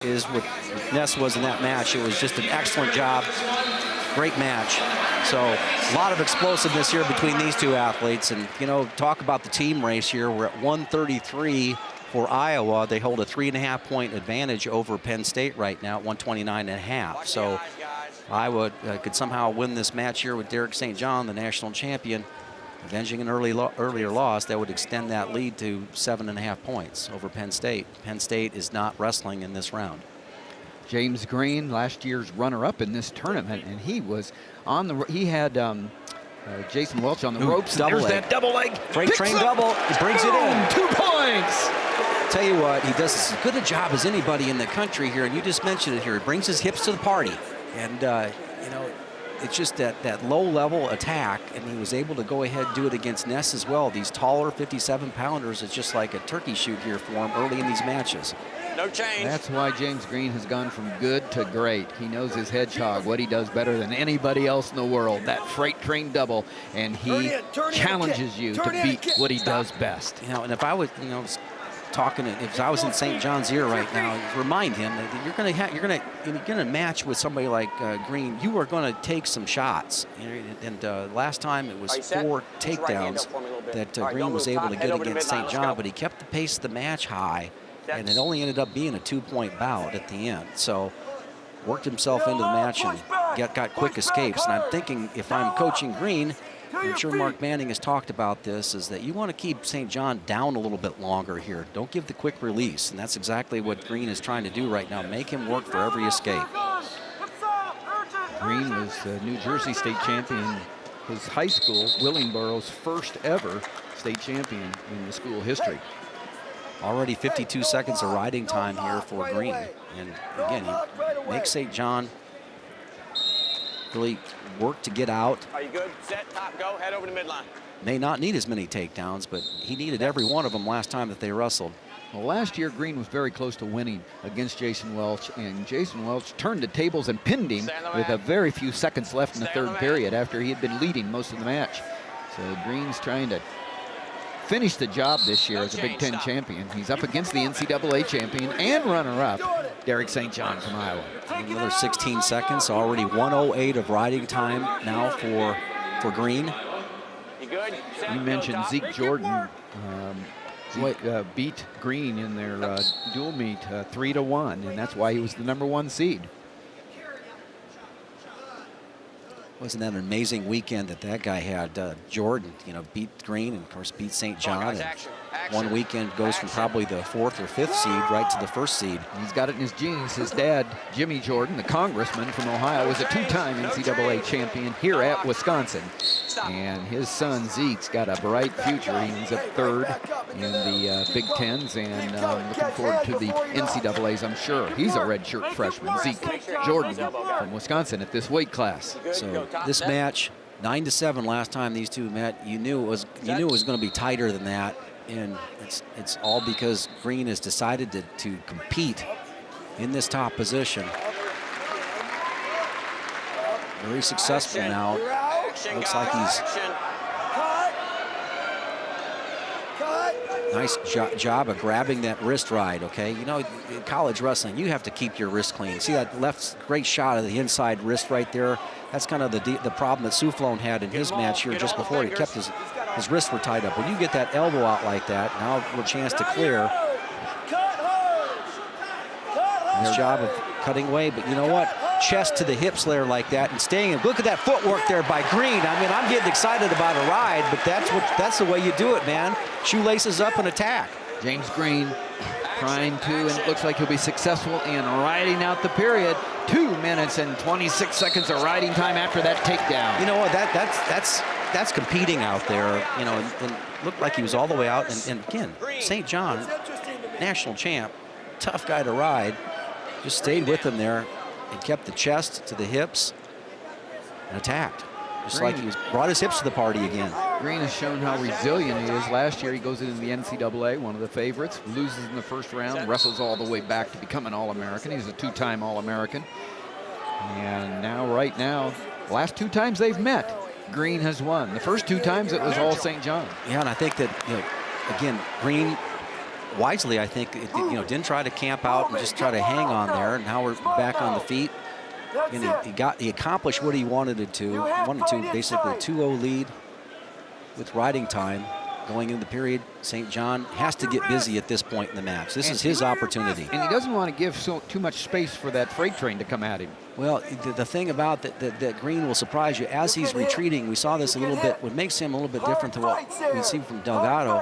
is what Ness was in that match. It was just an excellent job. Great match. So a lot of explosiveness here between these two athletes. And, you know, talk about the team race here. We're at 133 for Iowa. They hold a 3.5-point advantage over Penn State right now at 129.5. So Iowa could somehow win this match here with Derek St. John, the national champion, avenging an earlier loss. That would extend that lead to 7.5 points over Penn State. Penn State is not wrestling in this round. James Green, last year's runner-up in this tournament, and he was on the. He had Jason Welch on the ropes. Double leg. That double leg. Freight train double. He brings it in. 2 points. Tell you what, he does as good a job as anybody in the country here, and you just mentioned it here. He brings his hips to the party, and you know, it's just that low-level attack, and he was able to go ahead and do it against Ness as well. These taller 57-pounders, it's just like a turkey shoot here for him early in these matches. No change. That's why James Green has gone from good to great. He knows his hedgehog, what he does better than anybody else in the world, that freight train double, and he challenges you to beat what he does best. You know, and if I would, you know, talking, if I was in St. John's ear right now, remind him that you're gonna match with somebody like Green. You are gonna take some shots. And last time it was 4 takedowns that Green was able to get against St. John, but he kept the pace of the match high, and it only ended up being a 2-point bout at the end. So worked himself into the match and got quick escapes. And I'm thinking, if I'm coaching Green, I'm sure Mark Manning has talked about this, is that you want to keep St. John down a little bit longer here. Don't give the quick release, and that's exactly what Green is trying to do right now. Make him work for every escape. Green was the New Jersey state champion. His high school, Willingboro's first ever state champion in the school history. Already 52 seconds of riding time here for Green. And again, he makes St. John really work to get out. Are you good? Set, top, go, head over to midline. May not need as many takedowns, but he needed every one of them last time that they wrestled. Well, last year, Green was very close to winning against Jason Welch, and Jason Welch turned the tables and pinned him with a very few seconds left in the third period after he had been leading most of the match. So Green's trying to finish the job this year as a Big Ten champion. He's up against the NCAA champion and runner-up, Derek St. John from Iowa. Another 16 seconds, already 1:08 of riding time now for Green. You mentioned Zeke Jordan. Zeke beat Green in their dual meet 3-1, and that's why he was the #1 seed. Wasn't that an amazing weekend that guy had? Jordan, you know, beat Green and, of course, beat St. John. And one weekend goes from probably the 4th or 5th seed right to the 1st seed. He's got it in his genes. His dad, Jimmy Jordan, the congressman from Ohio, was a 2-time NCAA champion here at Wisconsin. And his son, Zeke's got a bright future. He ends up 3rd in the Big Tens, and looking forward to the NCAAs, I'm sure. He's a redshirt freshman, Zeke Jordan from Wisconsin at this weight class. So this match, 9-7 last time these two met. You knew it was going to be tighter than that, and it's all because Green has decided to compete in this top position. Very successful now. Looks like he's nice job of grabbing that wrist ride, okay? You know, in college wrestling, you have to keep your wrist clean. See that left great shot of the inside wrist right there? That's kind of the problem that Soufflon had in his match here just before. He kept his wrists were tied up. When you get that elbow out like that, now a chance to clear. Nice job of cutting away, but you know what? Chest to the hips there like that and staying in. Look at that footwork there by Green. I mean, I'm getting excited about a ride, but that's the way you do it, man. Shoelaces up and attack. James Green trying to, and it looks like he'll be successful in riding out the period. 2 minutes and 26 seconds of riding time after that takedown. You know what? That's competing out there. You know, and looked like he was all the way out. And again, St. John, national champ, tough guy to ride, just stayed with him there. And kept the chest to the hips and attacked. Just like he brought his hips to the party again. Green has shown how resilient he is. Last year he goes into the NCAA, one of the favorites, loses in the first round, wrestles all the way back to become an All-American. He's a 2-time All-American. And right now, the last 2 times they've met, Green has won. The first 2 times it was all St. John. Yeah, and I think that, you know, again, Green wisely, I think, didn't try to camp out and just try to hang on there. And now we're back on the feet. And he accomplished what he wanted to. He wanted to basically a 2-0 lead with riding time going into the period. St. John has to get busy at this point in the match. This is his opportunity. And he doesn't want to give too much space for that freight train to come at him. Well, the thing about that Green will surprise you. As he's retreating, we saw this a little bit. What makes him a little bit different to what we see from Delgado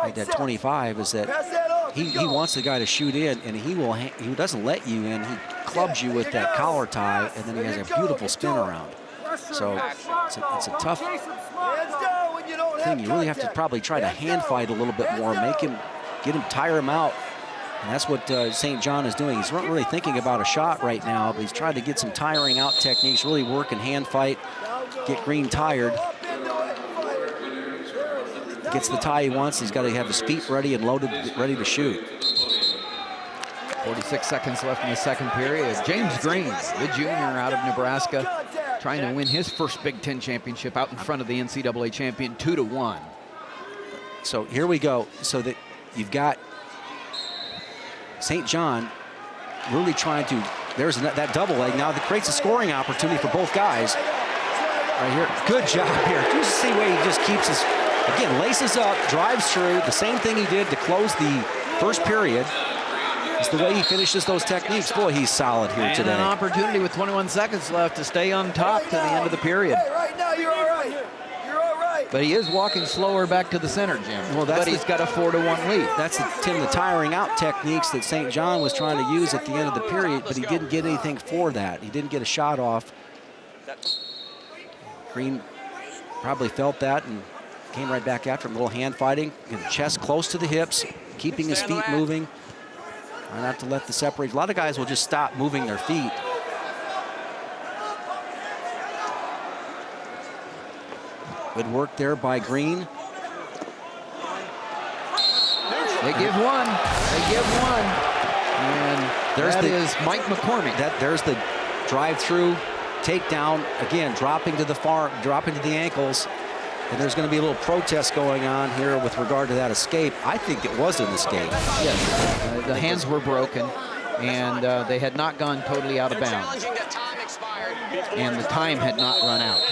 at 25 is that he wants the guy to shoot in, and he doesn't let you in. He clubs you with that collar tie, and then he has a beautiful spin around. So it's a tough thing. You really have to probably try to hand fight a little bit more, tire him out. And that's what St. John is doing. He's not really thinking about a shot right now, but he's trying to get some tiring out techniques, really work and hand fight, get Green tired. Gets the tie he wants. He's got to have his feet ready and loaded, ready to shoot. 46 seconds left in the second period. James Green, the junior out of Nebraska, trying to win his first Big Ten championship out in front of the NCAA champion, 2-1. So here we go. So that you've got St. John really trying to, there's that double leg now that creates a scoring opportunity for both guys. Right here, good job here. You see the way he just keeps his, again, laces up, drives through, the same thing he did to close the first period. It's the way he finishes those techniques. Boy, he's solid here today. And an opportunity with 21 seconds left to stay on top to the end of the period. Hey, right now you're all right. You're all right. But he is walking slower back to the center, Jim. Well, but he's got a 4-1 lead. That's the tiring out techniques that St. John was trying to use at the end of the period, but he didn't get anything for that. He didn't get a shot off. Green probably felt that and came right back after him. A little hand fighting, chest close to the hips, keeping his feet moving. Try not to let the separate. A lot of guys will just stop moving their feet. Good work there by Green. They give one. They give one. And that is Mike McCormick. There's the drive-through takedown. Again, dropping to the ankles. And there's going to be a little protest going on here with regard to that escape. I think it was an escape. Yes, the hands were broken, and they had not gone totally out of bounds. And the time had not run out.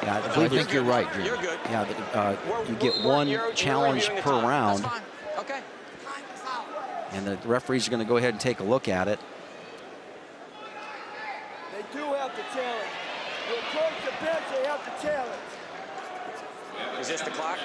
Yeah, I think you're right, Jim. Yeah, you get one challenge per round. And the referees are going to go ahead and take a look at it. They do have to challenge. When coach the bench, they have to challenge. Is this the clock?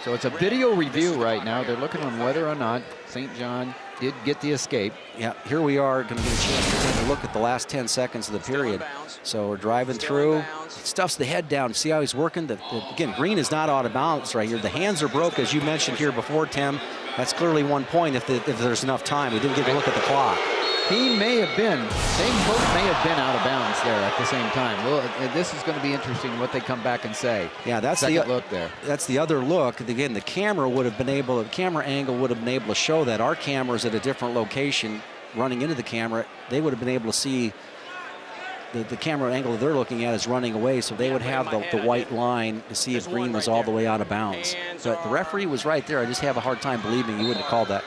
So it's a video review right now. They're looking on whether or not St. John did get the escape. Yeah, here we are going to get a chance to take a look at the last 10 seconds of the period. So we're driving through. Stuffs the head down. See how he's working? Again, Green is not out of balance right here. The hands are broke, as you mentioned here before, Tim. That's clearly 1 point if there's enough time. We didn't get a look at the clock. He may have been, they both may have been out of bounds there at the same time. Well, this is going to be interesting what they come back and say. Yeah, that's Second the look there. That's the other look. Again, the camera angle would have been able to show that. Our camera's at a different location running into the camera. They would have been able to see the camera angle that they're looking at is running away, so they would have the white line to see if Green was all the way out of bounds. But the referee was right there. I just have a hard time believing he wouldn't have called that.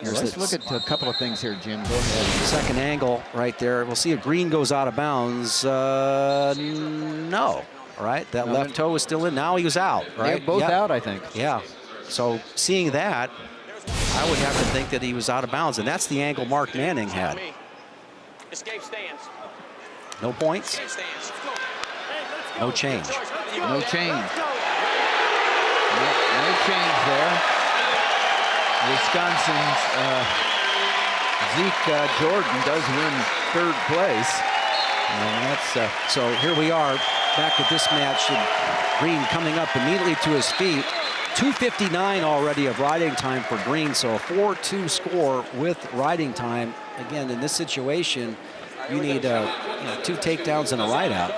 Let's look at a couple of things here, Jim. Go ahead. Second angle right there. We'll see if Green goes out of bounds. No. All right, that left toe is still in. Now he was out, right? They're both out, I think. Yeah. So seeing that, I would have to think that he was out of bounds, and that's the angle Mark Manning had. Escape stands. No points. No change. No change. No change there. Wisconsin's Zeke Jordan does win third place. And that's so here we are back at this match. And Green coming up immediately to his feet. 2:59 already of riding time for Green, so a 4-2 score with riding time. Again, in this situation, you need 2 takedowns and a ride out.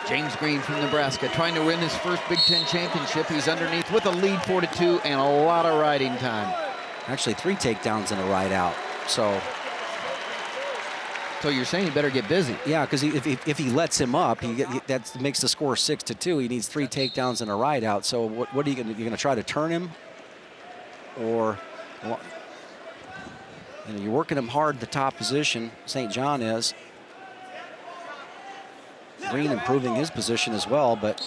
James Green from Nebraska trying to win his first Big Ten championship. He's underneath with a lead 4-2 and a lot of riding time. Actually 3 takedowns and a ride out. So So you're saying he better get busy. Yeah, because if he lets him up, that makes the score 6-2. He needs 3 takedowns and a ride out. So what are you going to? You're going to try to turn him, or you're working him hard at the top position. St. John is. Green improving his position as well, but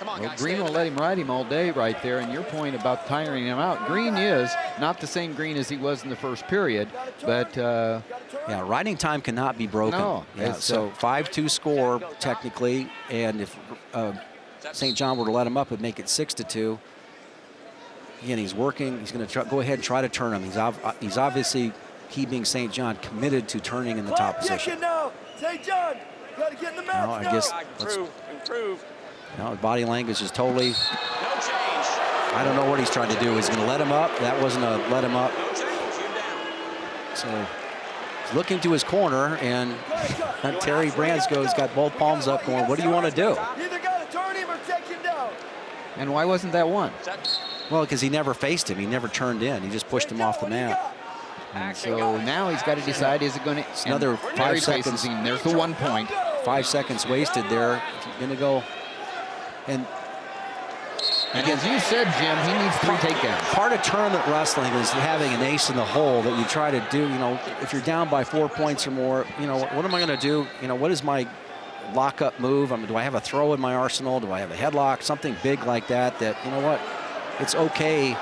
Well, Green will let him ride him all day right there. And your point about tiring him out, Green is not the same Green as he was in the first period, but yeah, riding time cannot be broken. No, Yeah, so 5-2 score technically, and if St. John were to let him up, it'd make it 6-2. Again, he's working. He's going to go ahead and try to turn him. He's obviously, he being St. John, committed to turning in the top position. Now, St. John, gotta get in the match. No, I guess Improve. no, body language is totally. No change. I don't know what he's trying to do. He's going to let him up. That wasn't a let him up. No change. You're down. So he's looking to his corner, and Terry Bransco's got both palms up going, what do you want to do? Either gotta turn him or take him down. and why wasn't that one? Well, because he never faced him. He never turned in. He just pushed him off the mat. And so now he's got to decide, is it going to? It's another 5 seconds. There's the 1 point. 5 seconds wasted there. Going to go. And As you said, Jim, he needs 3 takedowns. part of tournament wrestling is having an ace in the hole that you try to do. You know, if you're down by 4 points or more, you know, what am I going to do? You know, what is my lockup move? I mean, do I have a throw in my arsenal? Do I have a headlock? Something big like that, you know what, it's okay,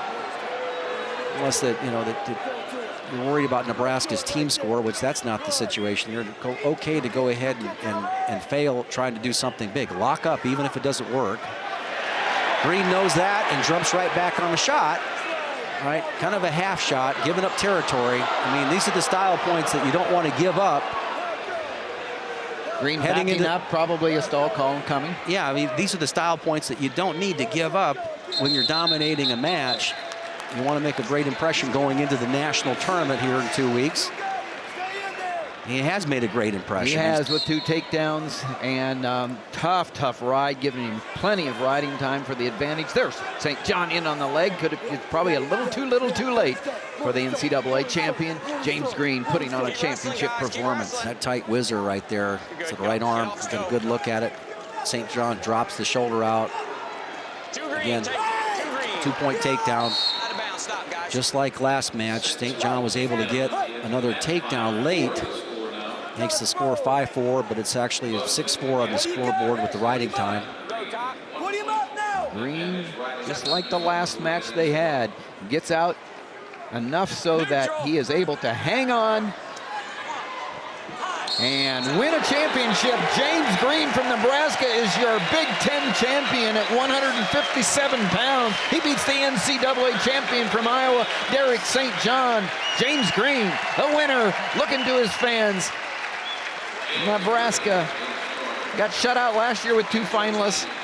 unless that, you know, that you're worried about Nebraska's team score, which that's not the situation. You're okay to go ahead and fail trying to do something big. Lock up even if it doesn't work. Green knows that and jumps right back on the shot. Right, kind of a half shot, giving up territory. I mean, these are the style points that you don't want to give up. Green Heading backing into- up, probably a stall call coming. Yeah, I mean, these are the style points that you don't need to give up when you're dominating a match. You want to make a great impression going into the national tournament here in 2 weeks. He has made a great impression. He has, with 2 takedowns, and tough ride, giving him plenty of riding time for the advantage. There's St. John in on the leg. It's probably a little too late for the NCAA champion. James Green putting on a championship performance. That tight whizzer right there. It's the right arm. He's got a good look at it. St. John drops the shoulder out. Again, 2-point takedown. Out of bounds. Stop, guys. Just like last match, St. John was able to get another takedown late. Makes the score 5-4, but it's actually a 6-4 on the scoreboard with the riding time. Put him up now. Green, just like the last match they had, gets out enough so that he is able to hang on and win a championship. James Green from Nebraska is your Big Ten champion at 157 pounds. He beats the NCAA champion from Iowa, Derek St. John. James Green, the winner, looking to his fans. Nebraska got shut out last year with 2 finalists.